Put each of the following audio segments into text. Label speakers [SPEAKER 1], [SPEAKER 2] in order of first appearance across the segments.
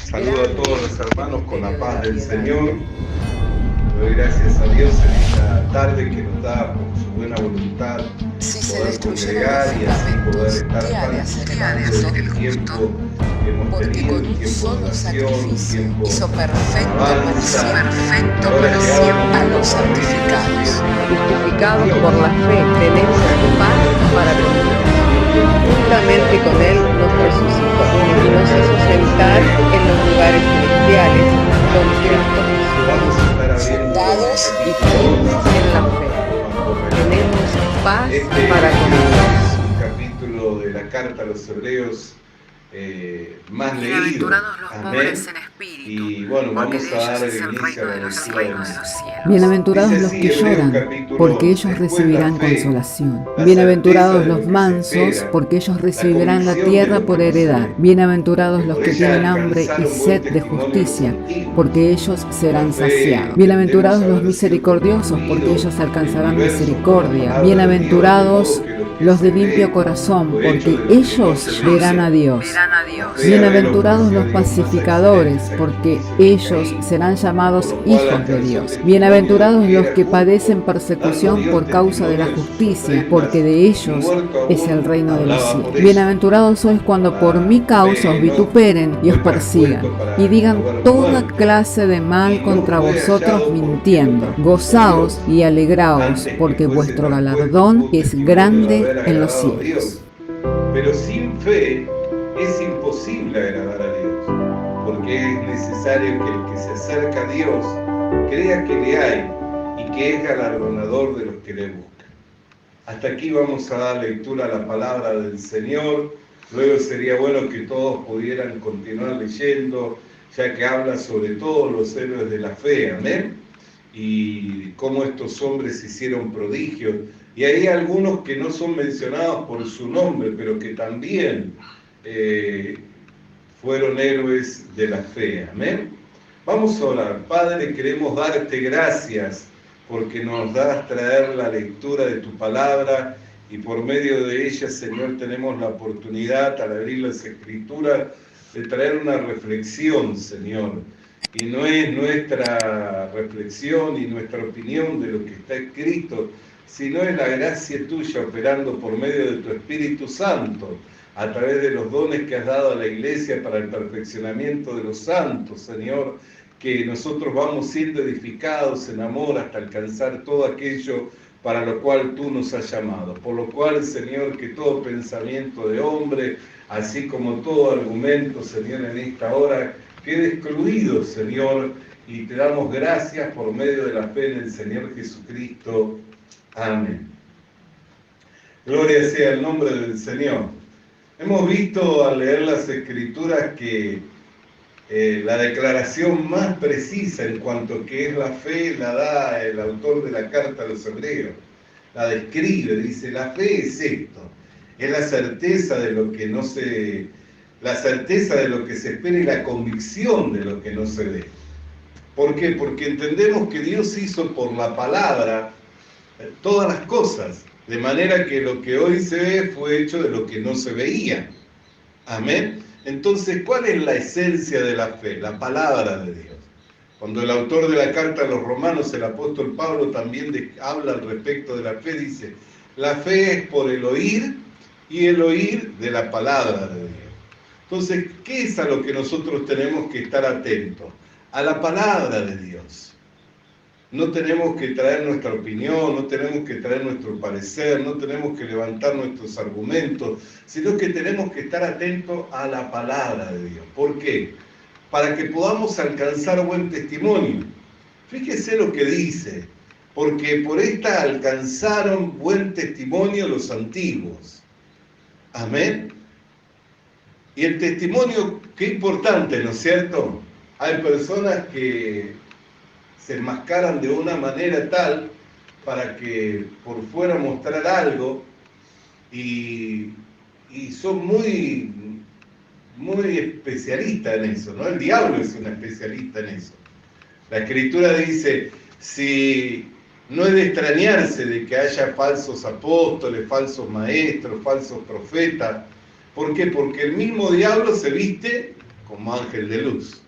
[SPEAKER 1] Saludo a todos los hermanos con la paz del Señor. Doy gracias a Dios en esta tarde que nos da por su buena voluntad poder congregar y así poder estar participando del tiempo que hemos tenido, un tiempo de oración, un tiempo de alabanza. Ahora llegamos a los santificados.
[SPEAKER 2] Justificados por la fe, tenemos paz para con Dios. Juntamente con Él nos resucitó y nos hizo sentar en los lugares celestiales con Cristo Jesús.
[SPEAKER 1] Vamos a estar abriendo
[SPEAKER 2] Fundados y
[SPEAKER 1] capítulo
[SPEAKER 2] firmes en la fe. Tenemos paz para con Dios.
[SPEAKER 1] Un capítulo de la carta a los hebreos más leído.
[SPEAKER 3] Bienaventurados los pobres en espíritu,
[SPEAKER 1] y bueno, vamos a dar inicio a la lectura de los cielos.
[SPEAKER 4] Bienaventurados los que lloran, porque ellos recibirán consolación. Bienaventurados los mansos, porque ellos recibirán la tierra por heredad. Bienaventurados los que tienen hambre y sed de justicia, porque ellos serán saciados. Bienaventurados los misericordiosos, porque ellos alcanzarán misericordia. Bienaventurados los de limpio corazón, porque ellos verán a Dios. Bienaventurados los pacificadores, porque ellos serán llamados hijos de Dios. Bienaventurados los que padecen persecución por causa de la justicia, porque de ellos es el reino de los cielos. Bienaventurados sois cuando por mi causa os vituperen y os persigan, y digan toda clase de mal contra vosotros mintiendo. Gozaos y alegraos, porque vuestro galardón es grande en los cielos.
[SPEAKER 1] Pero sin fe es imposible agradar a Dios, porque es necesario que el que se acerca a Dios crea que le hay y que es galardonador de los que le buscan. Hasta aquí vamos a dar lectura a la palabra del Señor. Luego sería bueno que todos pudieran continuar leyendo, ya que habla sobre todos los héroes de la fe, amén, y cómo estos hombres hicieron prodigios. Y hay algunos que no son mencionados por su nombre, pero que también fueron héroes de la fe, amén. Vamos a orar. Padre, queremos darte gracias porque nos das traer la lectura de tu palabra y por medio de ella, Señor, tenemos la oportunidad al abrir las Escrituras de traer una reflexión, Señor. Y no es nuestra reflexión y nuestra opinión de lo que está escrito, sino es la gracia tuya operando por medio de tu Espíritu Santo, a través de los dones que has dado a la Iglesia para el perfeccionamiento de los santos, Señor, que nosotros vamos siendo edificados en amor hasta alcanzar todo aquello para lo cual tú nos has llamado. Por lo cual, Señor, que todo pensamiento de hombre, así como todo argumento, Señor, en esta hora, quede excluido, Señor, y te damos gracias por medio de la fe en el Señor Jesucristo. Amén. Gloria sea el nombre del Señor. Hemos visto al leer las Escrituras que la declaración más precisa en cuanto a qué es la fe la da el autor de la carta a los hebreos. La describe, dice, la fe es esto, es la certeza de lo que no se, la certeza de lo que se espera y la convicción de lo que no se ve. ¿Por qué? Porque entendemos que Dios hizo por la palabra todas las cosas, de manera que lo que hoy se ve fue hecho de lo que no se veía. Amén. Entonces, ¿cuál es la esencia de la fe? La palabra de Dios. Cuando el autor de la carta a los romanos, el apóstol Pablo, también habla al respecto de la fe, dice, la fe es por el oír y el oír de la palabra de Dios. Entonces, ¿qué es a lo que nosotros tenemos que estar atentos? A la palabra de Dios. No tenemos que traer nuestra opinión, no tenemos que traer nuestro parecer, no tenemos que levantar nuestros argumentos, sino que tenemos que estar atentos a la palabra de Dios. ¿Por qué? Para que podamos alcanzar buen testimonio. Fíjese lo que dice, porque por esta alcanzaron buen testimonio los antiguos. Amén. Y el testimonio, qué importante, ¿no es cierto? Hay personas que se enmascaran de una manera tal para que por fuera mostrar algo y son muy especialistas en eso, ¿no? El diablo es un especialista en eso. La Escritura dice, si no es de extrañarse de que haya falsos apóstoles, falsos maestros, falsos profetas. ¿Por qué? Porque el mismo diablo se viste como ángel de luz.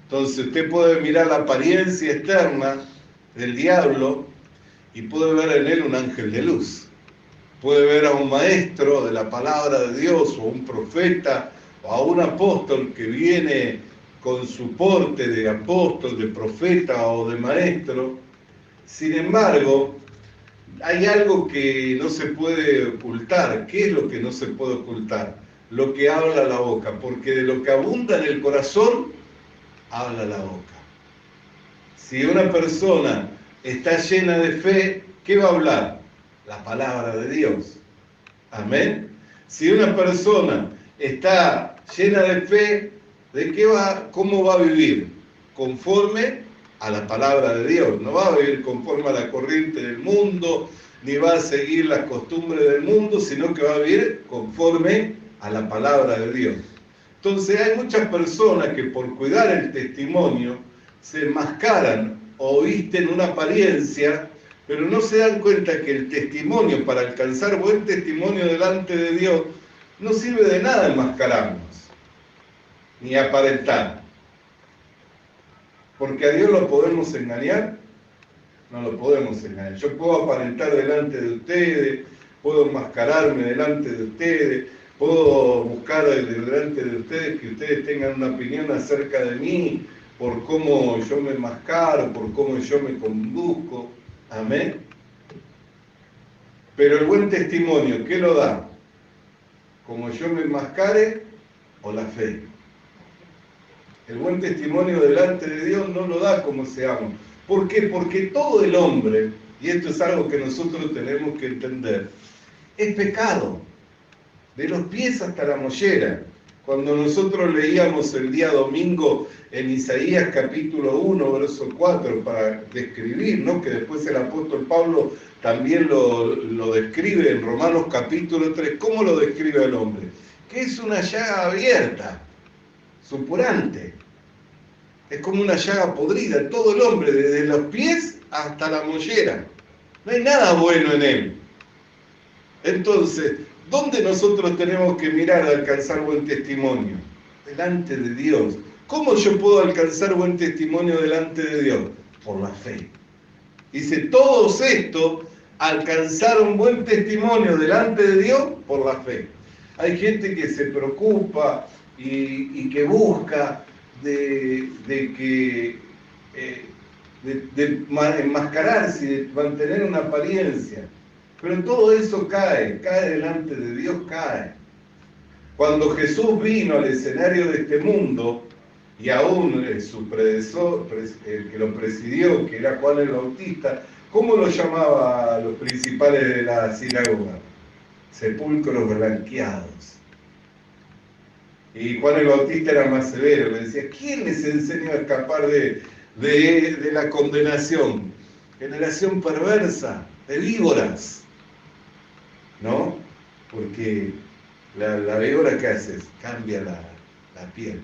[SPEAKER 1] Entonces usted puede mirar la apariencia externa del diablo y puede ver en él un ángel de luz. Puede ver a un maestro de la palabra de Dios, o un profeta, o a un apóstol que viene con su porte de apóstol, de profeta o de maestro. Sin embargo, hay algo que no se puede ocultar. ¿Qué es lo que no se puede ocultar? Lo que habla la boca, porque de lo que abunda en el corazón, habla la boca. Si una persona está llena de fe, ¿qué va a hablar? La palabra de Dios. Amén. Si una persona está llena de fe, ¿de qué va? ¿Cómo va a vivir? Conforme a la palabra de Dios. No va a vivir conforme a la corriente del mundo, ni va a seguir las costumbres del mundo, sino que va a vivir conforme a la palabra de Dios. Entonces hay muchas personas que por cuidar el testimonio se enmascaran o visten una apariencia, pero no se dan cuenta que el testimonio, para alcanzar buen testimonio delante de Dios, no sirve de nada enmascararnos, ni aparentar. Porque a Dios lo podemos engañar, no lo podemos engañar. Yo puedo aparentar delante de ustedes, puedo enmascararme delante de ustedes, puedo buscar delante de ustedes que ustedes tengan una opinión acerca de mí, por cómo yo me enmascaro, por cómo yo me conduzco. Amén. Pero el buen testimonio, ¿qué lo da? ¿Como yo me enmascare o la fe? El buen testimonio delante de Dios no lo da como seamos. ¿Por qué? Porque todo el hombre, y esto es algo que nosotros tenemos que entender, es pecado, de los pies hasta la mollera. Cuando nosotros leíamos el día domingo en Isaías capítulo 1, verso 4, para describir, ¿no?, que después el apóstol Pablo también lo describe en Romanos capítulo 3, ¿cómo lo describe el hombre? Que es una llaga abierta, supurante. Es como una llaga podrida, todo el hombre, desde los pies hasta la mollera. No hay nada bueno en él. Entonces, ¿dónde nosotros tenemos que mirar a alcanzar buen testimonio? Delante de Dios. ¿Cómo yo puedo alcanzar buen testimonio delante de Dios? Por la fe. Dice, todos estos alcanzaron buen testimonio delante de Dios por la fe. Hay gente que se preocupa y que busca de enmascararse y de mantener una apariencia. Pero todo eso cae delante de Dios, cae. Cuando Jesús vino al escenario de este mundo, y aún su predecesor, el que lo presidió, que era Juan el Bautista, ¿cómo lo llamaba a los principales de la sinagoga? Sepulcros blanqueados. Y Juan el Bautista era más severo, le decía, ¿quién les enseñó a escapar de la condenación? Generación perversa, de víboras. ¿No? Porque la víbora, ¿qué hace? Cambia la piel.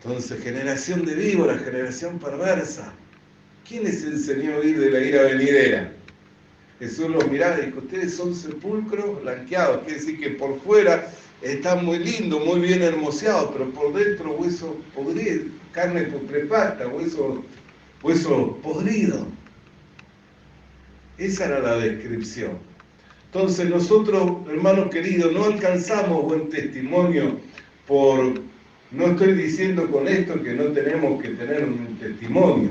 [SPEAKER 1] Entonces, generación de víboras, generación perversa. ¿Quién les enseñó a huir de la ira venidera? Jesús los miraba y dijo, ustedes son sepulcros blanqueados. Quiere decir que por fuera están muy lindos, muy bien hermoseados, pero por dentro hueso podrido, carne putrefacta, hueso podrido. Esa era la descripción. Entonces nosotros, hermanos queridos, no alcanzamos buen testimonio no estoy diciendo con esto que no tenemos que tener un testimonio.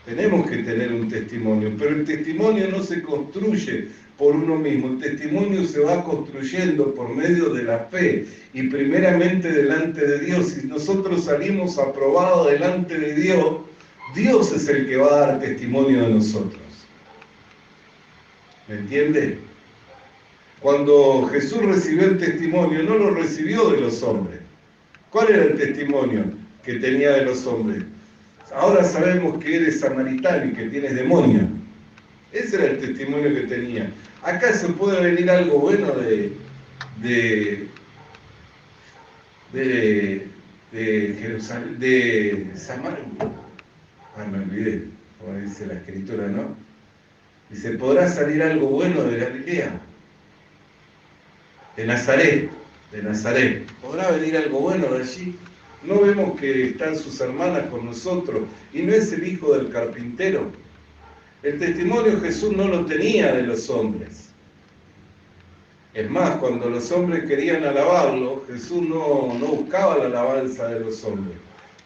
[SPEAKER 1] Tenemos que tener un testimonio, pero el testimonio no se construye por uno mismo. El testimonio se va construyendo por medio de la fe y primeramente delante de Dios. Si nosotros salimos aprobados delante de Dios, Dios es el que va a dar testimonio de nosotros. ¿Me entiende? Cuando Jesús recibió el testimonio, no lo recibió de los hombres. ¿Cuál era el testimonio que tenía de los hombres? Ahora sabemos que eres samaritano y que tienes demonio. Ese era el testimonio que tenía. ¿Acaso puede venir algo bueno de Jerusalén, de Samaria? Me olvidé, como dice la escritura, ¿no? Dice, ¿podrá salir algo bueno de Galilea? De Nazaret. de Nazaret. ¿Podrá venir algo bueno de allí? ¿No vemos que están sus hermanas con nosotros y no es el hijo del carpintero? El testimonio Jesús no lo tenía de los hombres. Es más, cuando los hombres querían alabarlo, Jesús no buscaba la alabanza de los hombres.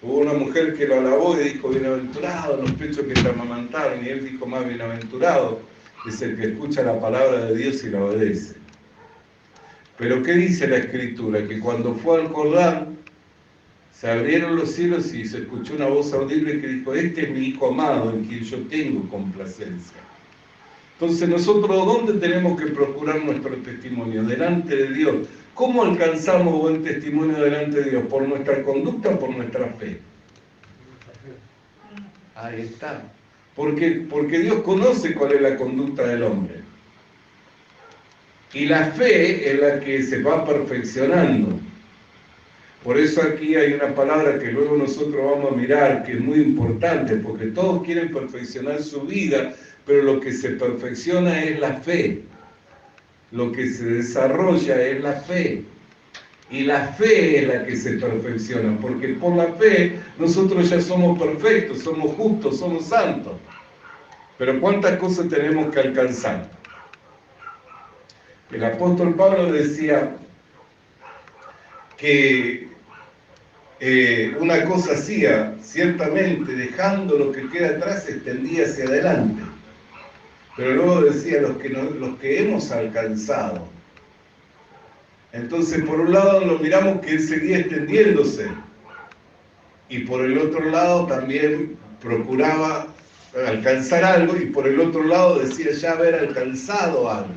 [SPEAKER 1] Hubo una mujer que lo alabó y dijo, bienaventurado los pechos que te amamantaron, y él dijo, más bienaventurado es el que escucha la palabra de Dios y la obedece. Pero ¿qué dice la Escritura? Que cuando fue al Jordán, se abrieron los cielos y se escuchó una voz audible que dijo, este es mi Hijo amado, en quien yo tengo complacencia. Entonces nosotros, ¿dónde tenemos que procurar nuestro testimonio? Delante de Dios. ¿Cómo alcanzamos buen testimonio delante de Dios? ¿Por nuestra conducta o por nuestra fe? Ahí está. Porque Dios conoce cuál es la conducta del hombre. Y la fe es la que se va perfeccionando. Por eso aquí hay una palabra que luego nosotros vamos a mirar, que es muy importante, porque todos quieren perfeccionar su vida, pero lo que se perfecciona es la fe. Lo que se desarrolla es la fe. Y la fe es la que se perfecciona, porque por la fe nosotros ya somos perfectos, somos justos, somos santos. Pero ¿cuántas cosas tenemos que alcanzar? El apóstol Pablo decía que una cosa hacía, ciertamente dejando lo que queda atrás, se extendía hacia adelante. Pero luego decía los que hemos alcanzado. Entonces, por un lado lo miramos que él seguía extendiéndose, y por el otro lado también procuraba alcanzar algo, y por el otro lado decía ya haber alcanzado algo.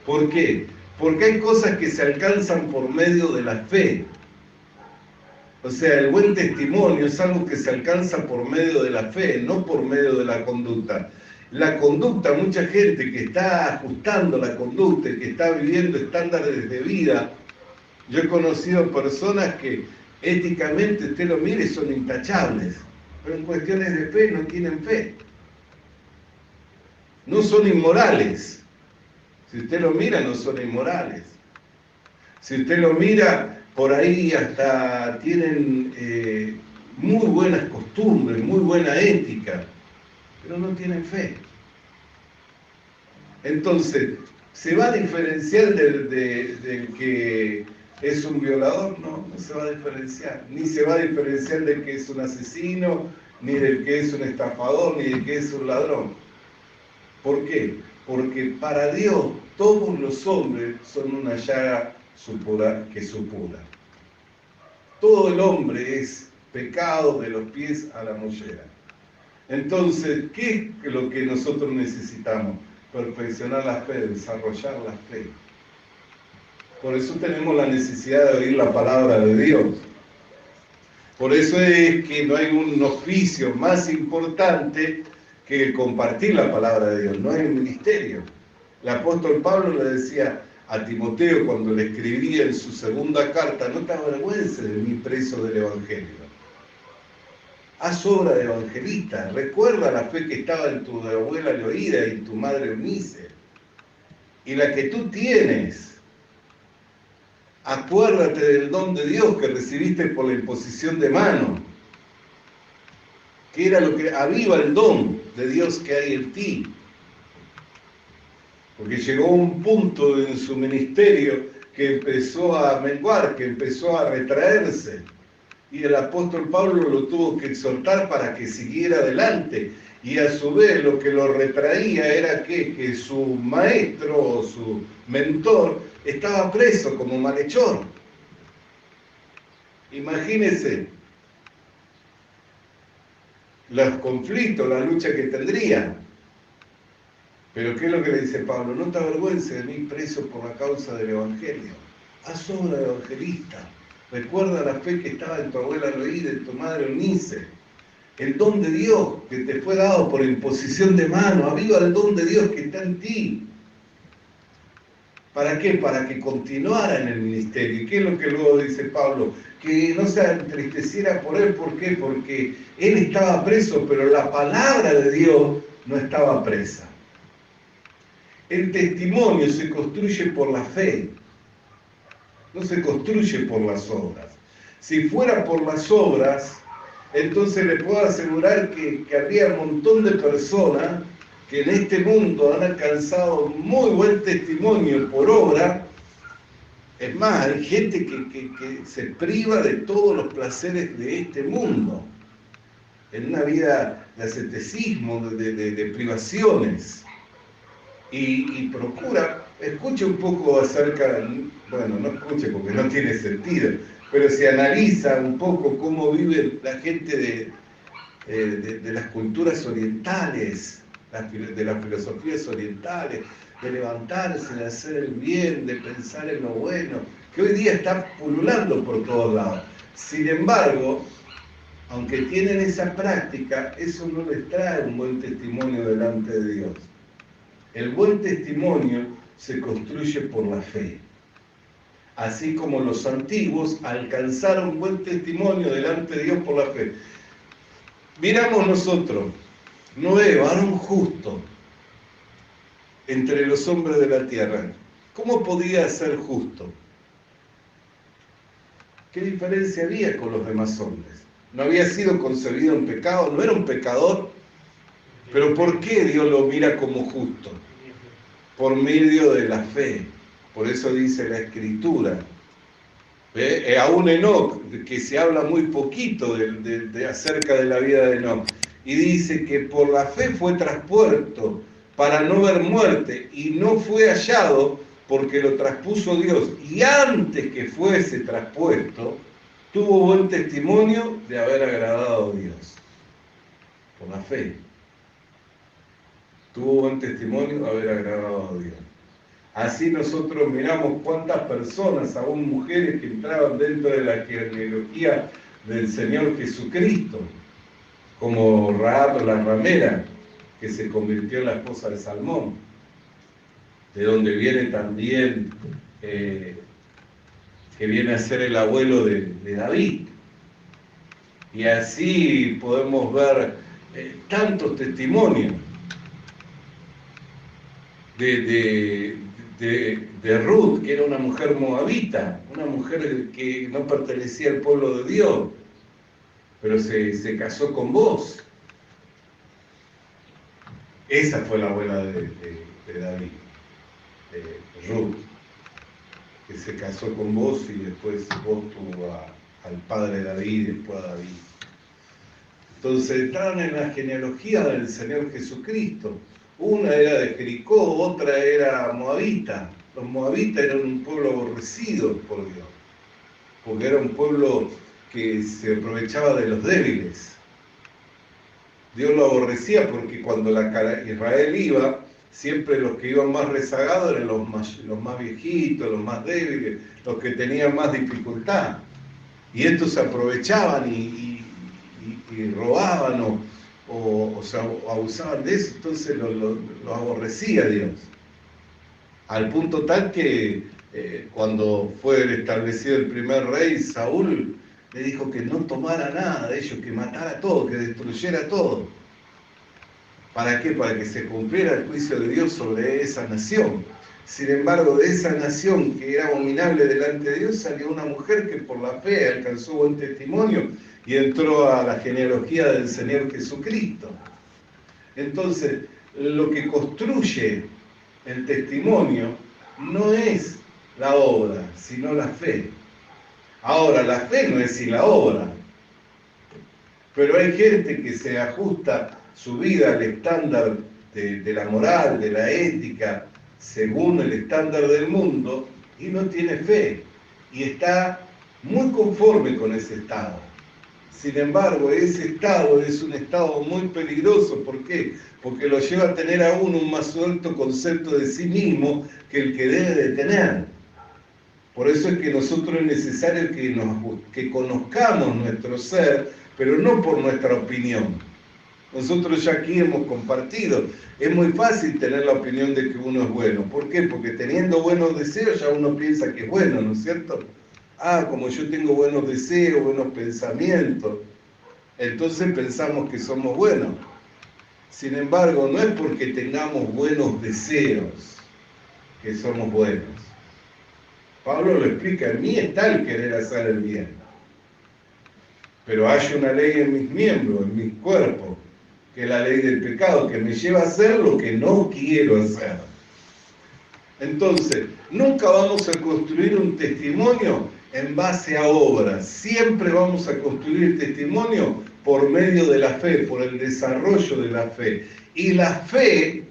[SPEAKER 1] ¿Por qué? Porque hay cosas que se alcanzan por medio de la fe. O sea, el buen testimonio es algo que se alcanza por medio de la fe, no por medio de la conducta. La conducta, mucha gente que está ajustando la conducta y que está viviendo estándares de vida, yo he conocido personas que éticamente usted lo mire son intachables, pero en cuestiones de fe no tienen fe. No son inmorales. Si usted lo mira, no son inmorales. Si usted lo mira, por ahí hasta tienen muy buenas costumbres, muy buena ética, pero no tienen fe. Entonces, ¿se va a diferenciar del que es un violador? No, no se va a diferenciar. Ni se va a diferenciar del que es un asesino, ni del que es un estafador, ni del que es un ladrón. ¿Por qué? Porque para Dios todos los hombres son una llaga que supura. Todo el hombre es pecado de los pies a la mollera. Entonces, ¿qué es lo que nosotros necesitamos? Perfeccionar la fe, desarrollar la fe. Por eso tenemos la necesidad de oír la palabra de Dios. Por eso es que no hay un oficio más importante que el compartir la palabra de Dios. No hay un ministerio. El apóstol Pablo le decía a Timoteo cuando le escribía en su segunda carta, no te avergüences de mí, preso del Evangelio. Haz obra de evangelista, recuerda la fe que estaba en tu abuela Loída y en tu madre Eunice, y la que tú tienes. Acuérdate del don de Dios que recibiste por la imposición de mano, que era lo que aviva el don de Dios que hay en ti. Porque llegó un punto en su ministerio que empezó a menguar, que empezó a retraerse. Y el apóstol Pablo lo tuvo que exhortar para que siguiera adelante. Y a su vez lo que lo retraía era que su maestro o su mentor estaba preso como malhechor. Imagínense los conflictos, la lucha que tendría. Pero ¿qué es lo que le dice Pablo? No te avergüences de mí, preso por la causa del Evangelio. Haz obra de evangelista. Recuerda la fe que estaba en tu abuela Loída, en tu madre Eunice. El don de Dios que te fue dado por imposición de mano. Aviva el don de Dios que está en ti. ¿Para qué? Para que continuara en el ministerio. ¿Y qué es lo que luego dice Pablo? Que no se entristeciera por él. ¿Por qué? Porque él estaba preso, pero la palabra de Dios no estaba presa. El testimonio se construye por la fe. no se construye por las obras. Si fuera por las obras, entonces le puedo asegurar que habría un montón de personas que en este mundo han alcanzado muy buen testimonio por obra. Es más, hay gente que se priva de todos los placeres de este mundo, en una vida de asceticismo, de privaciones, y procura, escuche un poco acerca, bueno, no escuche porque no tiene sentido, pero se analiza un poco cómo vive la gente de las culturas orientales, de las filosofías orientales, de levantarse, de hacer el bien, de pensar en lo bueno, que hoy día está pululando por todos lados. Sin embargo, aunque tienen esa práctica, eso no les trae un buen testimonio delante de Dios. El buen testimonio se construye por la fe. Así como los antiguos alcanzaron buen testimonio delante de Dios por la fe. Miramos nosotros, Noé, varón justo entre los hombres de la tierra. ¿Cómo podía ser justo? ¿Qué diferencia había con los demás hombres? No había sido concebido en pecado, no era un pecador. Pero ¿por qué Dios lo mira como justo? Por medio de la fe. Por eso dice la Escritura. Aún Enoc, que se habla muy poquito acerca de la vida de Enoc. Y dice que por la fe fue traspuesto para no ver muerte, y no fue hallado porque lo traspuso Dios. Y antes que fuese traspuesto, tuvo buen testimonio de haber agradado a Dios. Por la fe. Tuvo buen testimonio de haber agradado a Dios. Así nosotros miramos cuántas personas, aún mujeres, que entraban dentro de la genealogía del Señor Jesucristo, como Rahab la ramera, que se convirtió en la esposa de Salmón, de donde viene también, que viene a ser el abuelo de David. Y así podemos ver tantos testimonios de Ruth, que era una mujer moabita, una mujer que no pertenecía al pueblo de Dios, pero se casó con vos. Esa fue la abuela de David, Ruth, que se casó con vos y después vos tuvo al padre David y después a David. Entonces estaban en la genealogía del Señor Jesucristo. Una era de Jericó, otra era moabita. Los moabitas eran un pueblo aborrecido por Dios, porque era un pueblo que se aprovechaba de los débiles. Dios lo aborrecía porque cuando Israel iba, siempre los que iban más rezagados eran los más viejitos, los más débiles, los que tenían más dificultad. Y estos se aprovechaban y robaban o se abusaban de eso, entonces lo aborrecía Dios. Al punto tal que cuando fue establecido el primer rey, Saúl le dijo que no tomara nada de ellos, que matara todo, que destruyera todo. ¿Para qué? Para que se cumpliera el juicio de Dios sobre esa nación. Sin embargo, de esa nación que era abominable delante de Dios, salió una mujer que por la fe alcanzó buen testimonio y entró a la genealogía del Señor Jesucristo. Entonces, lo que construye el testimonio no es la obra, sino la fe. Ahora, la fe no es sin la obra, pero hay gente que se ajusta su vida al estándar de la moral, de la ética, según el estándar del mundo, y no tiene fe, y está muy conforme con ese estado. Sin embargo, ese estado es un estado muy peligroso. ¿Por qué? Porque lo lleva a tener aún un más alto concepto de sí mismo que el que debe de tener. Por eso es que nosotros es necesario que conozcamos nuestro ser, pero no por nuestra opinión. Nosotros ya aquí hemos compartido. Es muy fácil tener la opinión de que uno es bueno. ¿Por qué? Porque teniendo buenos deseos ya uno piensa que es bueno, ¿no es cierto? Como yo tengo buenos deseos, buenos pensamientos, entonces pensamos que somos buenos. Sin embargo, no es porque tengamos buenos deseos que somos buenos. Pablo lo explica, en mí está el querer hacer el bien. Pero hay una ley en mis miembros, en mi cuerpo, que es la ley del pecado, que me lleva a hacer lo que no quiero hacer. Entonces, nunca vamos a construir un testimonio en base a obras. Siempre vamos a construir testimonio por medio de la fe, por el desarrollo de la fe. Y la fe,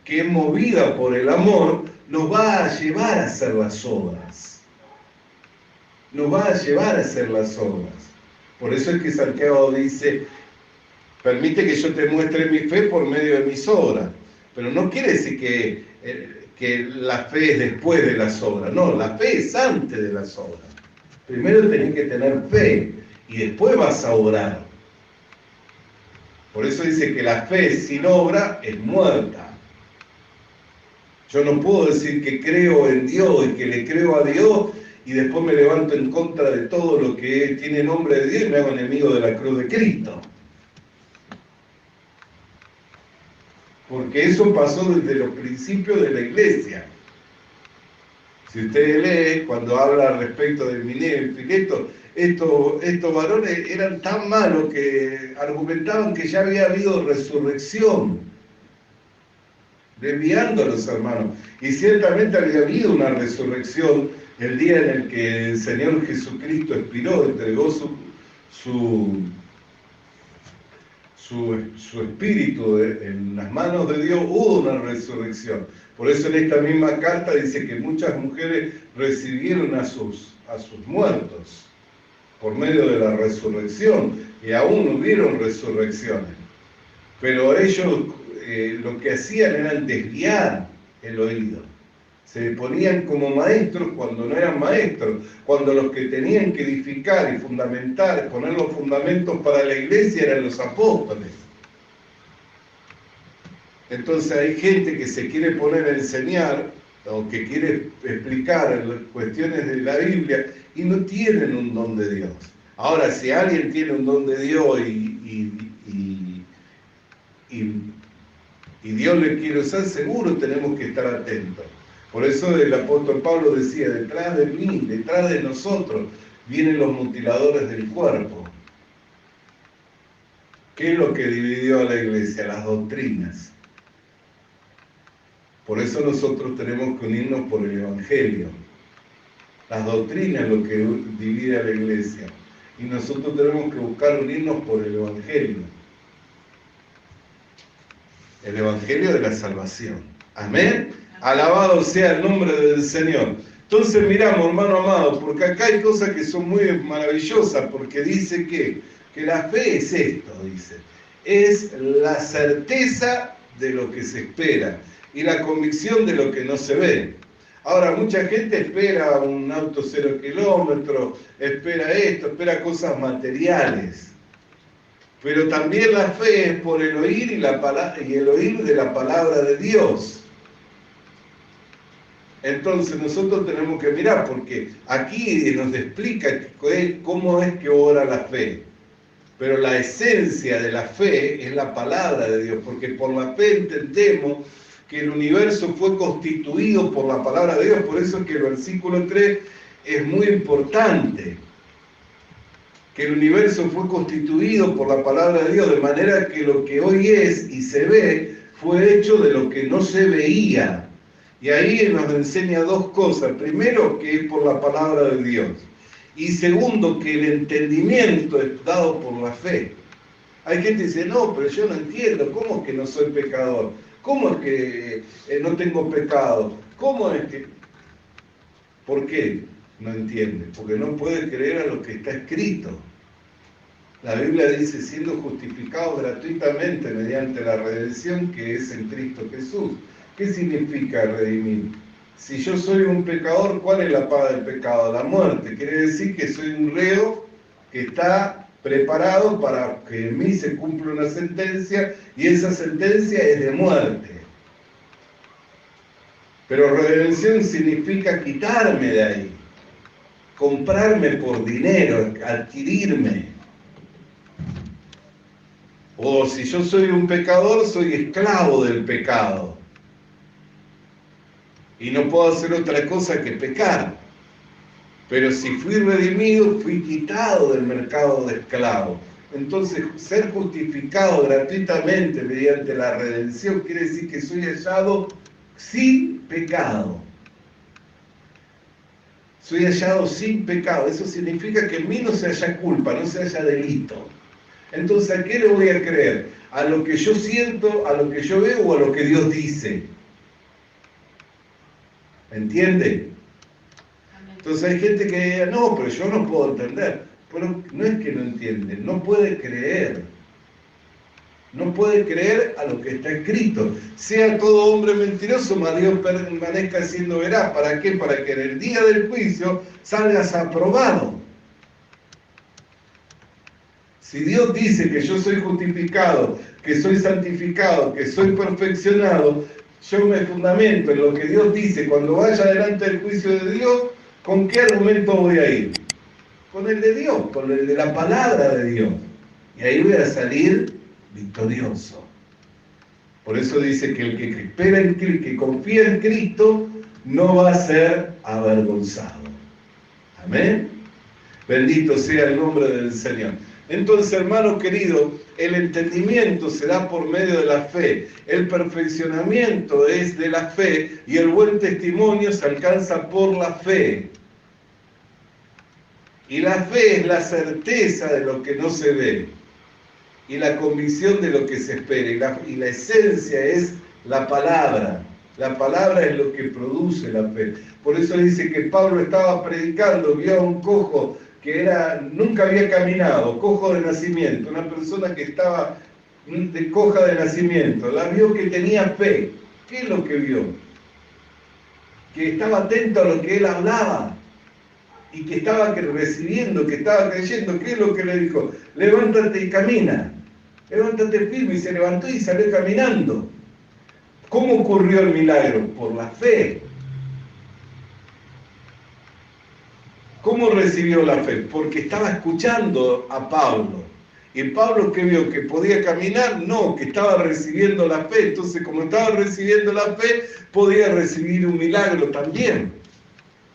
[SPEAKER 1] que es movida por el amor, nos va a llevar a hacer las obras. Nos va a llevar a hacer las obras. Por eso es que Santiago dice, permite que yo te muestre mi fe por medio de mis obras. Pero no quiere decir que la fe es después de las obras. No, la fe es antes de las obras. Primero tenés que tener fe y después vas a orar. Por eso dice que la fe sin obra es muerta. Yo no puedo decir que creo en Dios y que le creo a Dios y después me levanto en contra de todo lo que tiene nombre de Dios y me hago enemigo de la cruz de Cristo. Porque eso pasó desde los principios de la iglesia. Si ustedes leen, cuando habla respecto de Himeneo y Fileto, estos varones eran tan malos que argumentaban que ya había habido resurrección, desviando a los hermanos. Y ciertamente había habido una resurrección el día en el que el Señor Jesucristo expiró, entregó su espíritu en las manos de Dios, hubo una resurrección. Por eso en esta misma carta dice que muchas mujeres recibieron a sus muertos por medio de la resurrección, y aún hubieron resurrecciones. Pero ellos lo que hacían era desviar el oído. Se ponían como maestros cuando no eran maestros, cuando los que tenían que edificar y fundamentar, poner los fundamentos para la iglesia eran los apóstoles. Entonces hay gente que se quiere poner a enseñar o que quiere explicar cuestiones de la Biblia y no tienen un don de Dios. Ahora, si alguien tiene un don de Dios y Dios le quiere usar, seguro tenemos que estar atentos. Por eso el apóstol Pablo decía, detrás de mí, detrás de nosotros, vienen los mutiladores del cuerpo. ¿Qué es lo que dividió a la iglesia? Las doctrinas. Por eso nosotros tenemos que unirnos por el Evangelio. Las doctrinas es lo que divide a la iglesia. Y nosotros tenemos que buscar unirnos por el Evangelio. El Evangelio de la salvación. Amén. Alabado sea el nombre del Señor. Entonces miramos, hermano amado, porque acá hay cosas que son muy maravillosas, porque dice que la fe es esto, dice. Es la certeza de lo que se espera y la convicción de lo que no se ve. Ahora, mucha gente espera un auto 0 kilómetros, espera esto, espera cosas materiales. Pero también la fe es por el oír y el oír de la palabra de Dios. Entonces nosotros tenemos que mirar, porque aquí nos explica cómo es que obra la fe. Pero la esencia de la fe es la palabra de Dios, porque por la fe entendemos que el universo fue constituido por la palabra de Dios. Por eso es que el versículo 3 es muy importante. Que el universo fue constituido por la palabra de Dios, de manera que lo que hoy es y se ve fue hecho de lo que no se veía. Y ahí nos enseña dos cosas. Primero, que es por la palabra de Dios. Y segundo, que el entendimiento es dado por la fe. Hay gente que dice, no, pero yo no entiendo. ¿Cómo es que no soy pecador? ¿Cómo es que no tengo pecado? ¿Cómo es que...? ¿Por qué no entiende? Porque no puede creer a lo que está escrito. La Biblia dice, siendo justificados gratuitamente mediante la redención que es en Cristo Jesús. ¿Qué significa redimir? Si yo soy un pecador, ¿cuál es la paga del pecado? La muerte. Quiere decir que soy un reo que está preparado para que en mí se cumpla una sentencia, y esa sentencia es de muerte. Pero redención significa quitarme de ahí, comprarme por dinero, adquirirme. O si yo soy un pecador, soy esclavo del pecado. Y no puedo hacer otra cosa que pecar. Pero si fui redimido, fui quitado del mercado de esclavos. Entonces, ser justificado gratuitamente mediante la redención quiere decir que soy hallado sin pecado. Soy hallado sin pecado. Eso significa que en mí no se halla culpa, no se halla delito. Entonces, ¿a qué le voy a creer? ¿A lo que yo siento, a lo que yo veo o a lo que Dios dice? ¿Me entiende? Entonces hay gente que dice, no, pero yo no puedo entender. Pero no es que no entiende, no puede creer. No puede creer a lo que está escrito. Sea todo hombre mentiroso, mas Dios permanezca siendo veraz. ¿Para qué? Para que en el día del juicio salgas aprobado. Si Dios dice que yo soy justificado, que soy santificado, que soy perfeccionado, yo me fundamento en lo que Dios dice. Cuando vaya delante del juicio de Dios, ¿con qué argumento voy a ir? Con el de Dios, con el de la palabra de Dios. Y ahí voy a salir victorioso. Por eso dice que el que espera en Cristo, que confía en Cristo, no va a ser avergonzado. Amén. Bendito sea el nombre del Señor. Entonces, hermano querido, el entendimiento se da por medio de la fe, el perfeccionamiento es de la fe y el buen testimonio se alcanza por la fe. Y la fe es la certeza de lo que no se ve y la convicción de lo que se espera. Y la esencia es la palabra. La palabra es lo que produce la fe. Por eso dice que Pablo estaba predicando, vio a un cojo que nunca había caminado, cojo de nacimiento, una persona que estaba coja de nacimiento, la vio que tenía fe. ¿Qué es lo que vio? Que estaba atento a lo que él hablaba y que estaba recibiendo, que estaba creyendo. ¿Qué es lo que le dijo? Levántate y camina, levántate firme, y se levantó y salió caminando. ¿Cómo ocurrió el milagro? Por la fe. ¿Cómo recibió la fe? Porque estaba escuchando a Pablo. ¿Y Pablo qué vio? ¿Que podía caminar? No, que estaba recibiendo la fe. Entonces, como estaba recibiendo la fe, podía recibir un milagro también.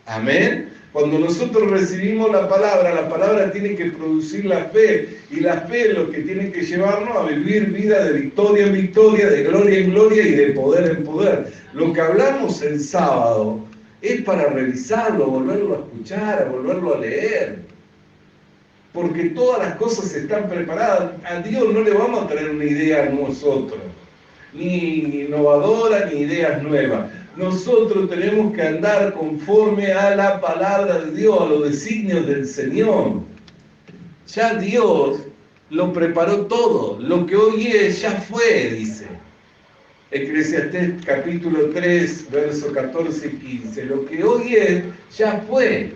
[SPEAKER 1] Amén. Cuando nosotros recibimos la palabra tiene que producir la fe. Y la fe es lo que tiene que llevarnos a vivir vida de victoria en victoria, de gloria en gloria y de poder en poder. Lo que hablamos el sábado es para revisarlo, volverlo a escuchar, a volverlo a leer. Porque todas las cosas están preparadas. A Dios no le vamos a traer una idea a nosotros, ni innovadora, ni ideas nuevas. Nosotros tenemos que andar conforme a la palabra de Dios, a los designios del Señor. Ya Dios lo preparó todo. Lo que hoy es, ya fue, dice. Eclesiastés capítulo 3, versos 14 y 15. Lo que hoy es, ya fue.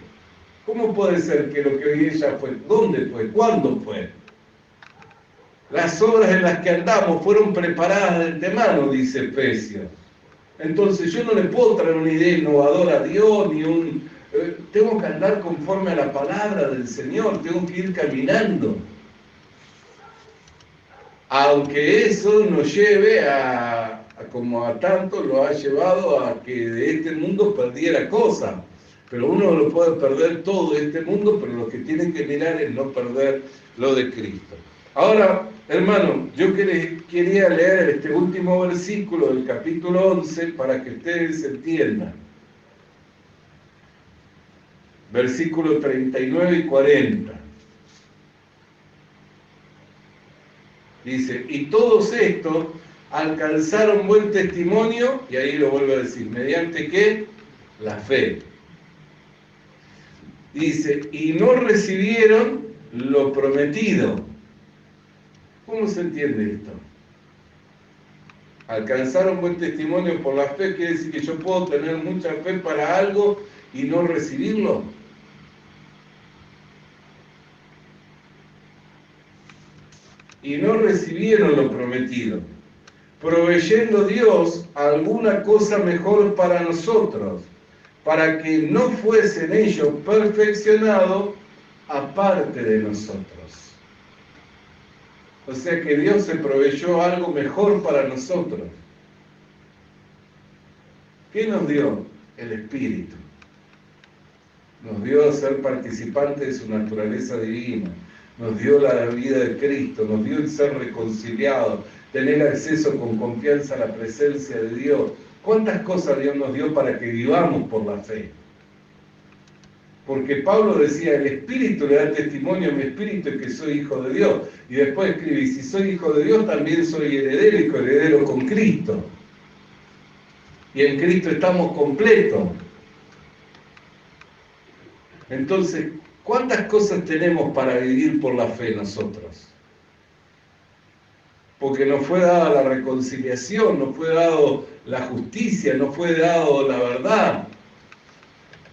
[SPEAKER 1] ¿Cómo puede ser que lo que hoy es ya fue? ¿Dónde fue? ¿Cuándo fue? Las obras en las que andamos fueron preparadas de antemano, dice Efesios. Entonces yo no le puedo traer una idea innovadora a Dios, tengo que andar conforme a la palabra del Señor, tengo que ir caminando. Aunque eso nos lleve como a tanto lo ha llevado a que de este mundo perdiera cosas. Pero uno lo puede perder todo de este mundo, pero lo que tiene que mirar es no perder lo de Cristo. Ahora, hermano, yo quería leer este último versículo del capítulo 11 para que ustedes entiendan. Versículos 39 y 40. Dice, y todos estos alcanzaron buen testimonio, y ahí lo vuelvo a decir, ¿mediante qué? La fe. Dice, y no recibieron lo prometido. ¿Cómo se entiende esto? Alcanzaron buen testimonio por la fe, quiere decir que yo puedo tener mucha fe para algo y no recibirlo. Y no recibieron lo prometido, proveyendo Dios alguna cosa mejor para nosotros, para que no fuesen ellos perfeccionados aparte de nosotros. O sea que Dios se proveyó algo mejor para nosotros. ¿Qué nos dio? El Espíritu. nos dio a ser participantes de su naturaleza divina, nos dio la vida de Cristo, nos dio el ser reconciliados, tener acceso con confianza a la presencia de Dios. ¿Cuántas cosas Dios nos dio para que vivamos por la fe? Porque Pablo decía, el Espíritu le da testimonio a mi espíritu que soy hijo de Dios. Y después escribe, y si soy hijo de Dios, también soy heredero y coheredero con Cristo. Y en Cristo estamos completos. Entonces, ¿cuántas cosas tenemos para vivir por la fe nosotros? Porque nos fue dada la reconciliación, nos fue dado la justicia, nos fue dado la verdad,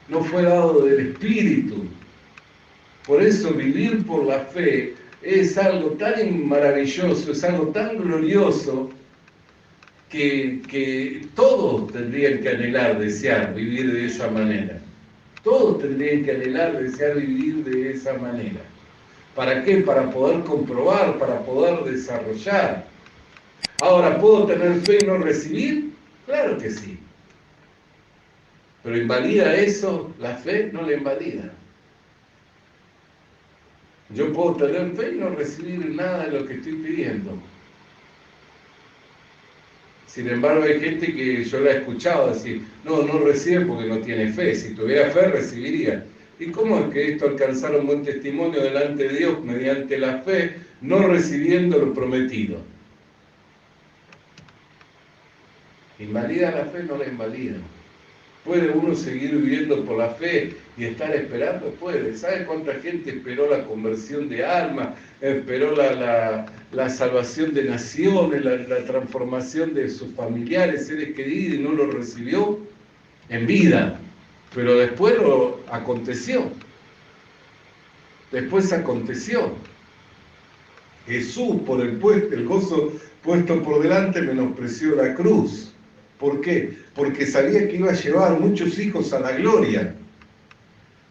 [SPEAKER 1] nos fue dado del Espíritu. Por eso vivir por la fe es algo tan maravilloso, es algo tan glorioso, que todos tendrían que anhelar, desear vivir de esa manera. Todos tendrían que anhelar, desear vivir de esa manera. ¿Para qué? Para poder comprobar, para poder desarrollar. Ahora, ¿puedo tener fe y no recibir? Claro que sí. Pero ¿invalida eso? La fe no la invalida. Yo puedo tener fe y no recibir nada de lo que estoy pidiendo. Sin embargo, hay gente que yo la he escuchado decir, no recibe porque no tiene fe. Si tuviera fe, recibiría. ¿Y cómo es que esto alcanzara un buen testimonio delante de Dios mediante la fe, no recibiendo lo prometido? ¿Invalida la fe? No la invalida. ¿Puede uno seguir viviendo por la fe y estar esperando? Puede. ¿Sabe cuánta gente esperó la conversión de almas? Esperó la salvación de naciones, la transformación de sus familiares, seres queridos, y no lo recibió en vida. Pero después aconteció. Después aconteció. Jesús, por el gozo puesto por delante, menospreció la cruz. ¿Por qué? Porque sabía que iba a llevar muchos hijos a la gloria.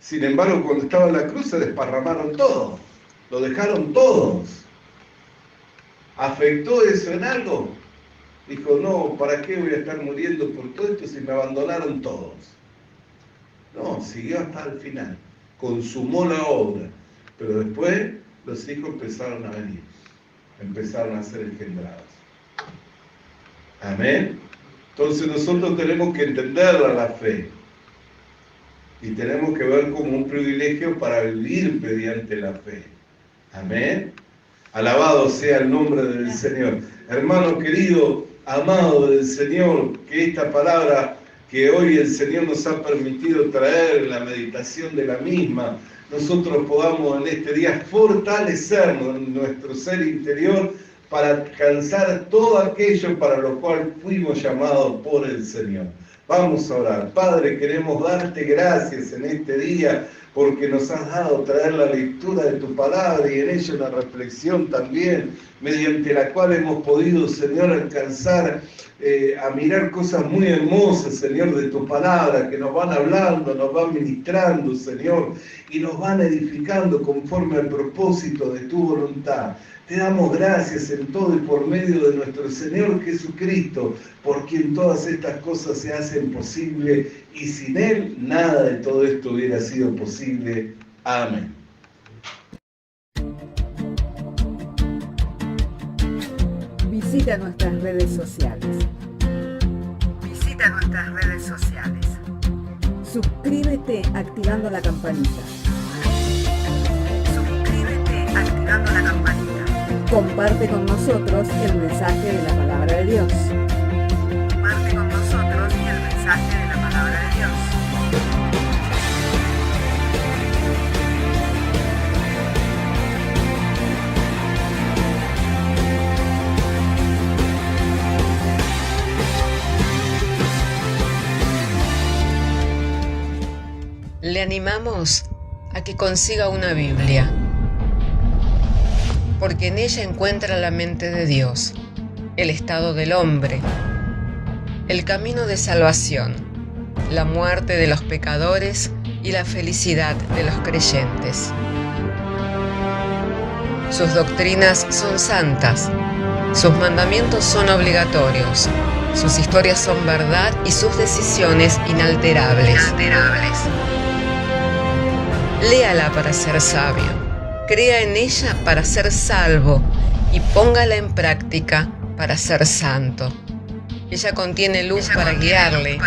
[SPEAKER 1] Sin embargo, cuando estaba en la cruz se desparramaron todos. Lo dejaron todos. ¿Afectó eso en algo? Dijo, no, ¿para qué voy a estar muriendo por todo esto si me abandonaron todos? No, siguió hasta el final. Consumó la obra. Pero después los hijos empezaron a venir. Empezaron a ser engendrados. Amén. Entonces nosotros tenemos que entenderla la fe. Y tenemos que ver como un privilegio para vivir mediante la fe. Amén. Alabado sea el nombre del Señor. Hermano querido, amado del Señor, que esta palabra que hoy el Señor nos ha permitido traer, la meditación de la misma, nosotros podamos en este día fortalecernos en nuestro ser interior para alcanzar todo aquello para lo cual fuimos llamados por el Señor. Vamos a orar. Padre, queremos darte gracias en este día porque nos has dado traer la lectura de tu palabra y en ella una reflexión también, mediante la cual hemos podido, Señor, alcanzar a mirar cosas muy hermosas, Señor, de tu palabra, que nos van hablando, nos van ministrando, Señor, y nos van edificando conforme al propósito de tu voluntad. Te damos gracias en todo y por medio de nuestro Señor Jesucristo, por quien todas estas cosas se hacen posibles, y sin Él nada de todo esto hubiera sido posible. Amén.
[SPEAKER 4] Visita nuestras redes sociales.
[SPEAKER 3] Visita nuestras redes sociales.
[SPEAKER 4] Suscríbete activando la campanita.
[SPEAKER 3] Suscríbete activando la campanita.
[SPEAKER 4] Comparte con nosotros el mensaje de la palabra de Dios.
[SPEAKER 3] Comparte con nosotros el mensaje de la palabra de Dios. Le animamos a que consiga una Biblia, porque en ella encuentra la mente de Dios, el estado del hombre, el camino de salvación, la muerte de los pecadores y la felicidad de los creyentes. Sus doctrinas son santas, sus mandamientos son obligatorios, sus historias son verdad y sus decisiones inalterables. Léala para ser sabio, crea en ella para ser salvo y póngala en práctica para ser santo. Ella contiene luz para guiarle,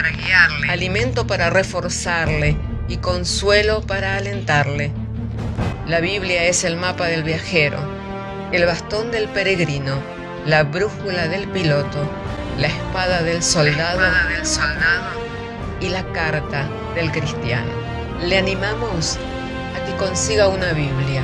[SPEAKER 3] alimento para reforzarle y consuelo para alentarle. La Biblia es el mapa del viajero, el bastón del peregrino, la brújula del piloto, la espada del soldado y la carta del cristiano. Le animamos a que consiga una Biblia,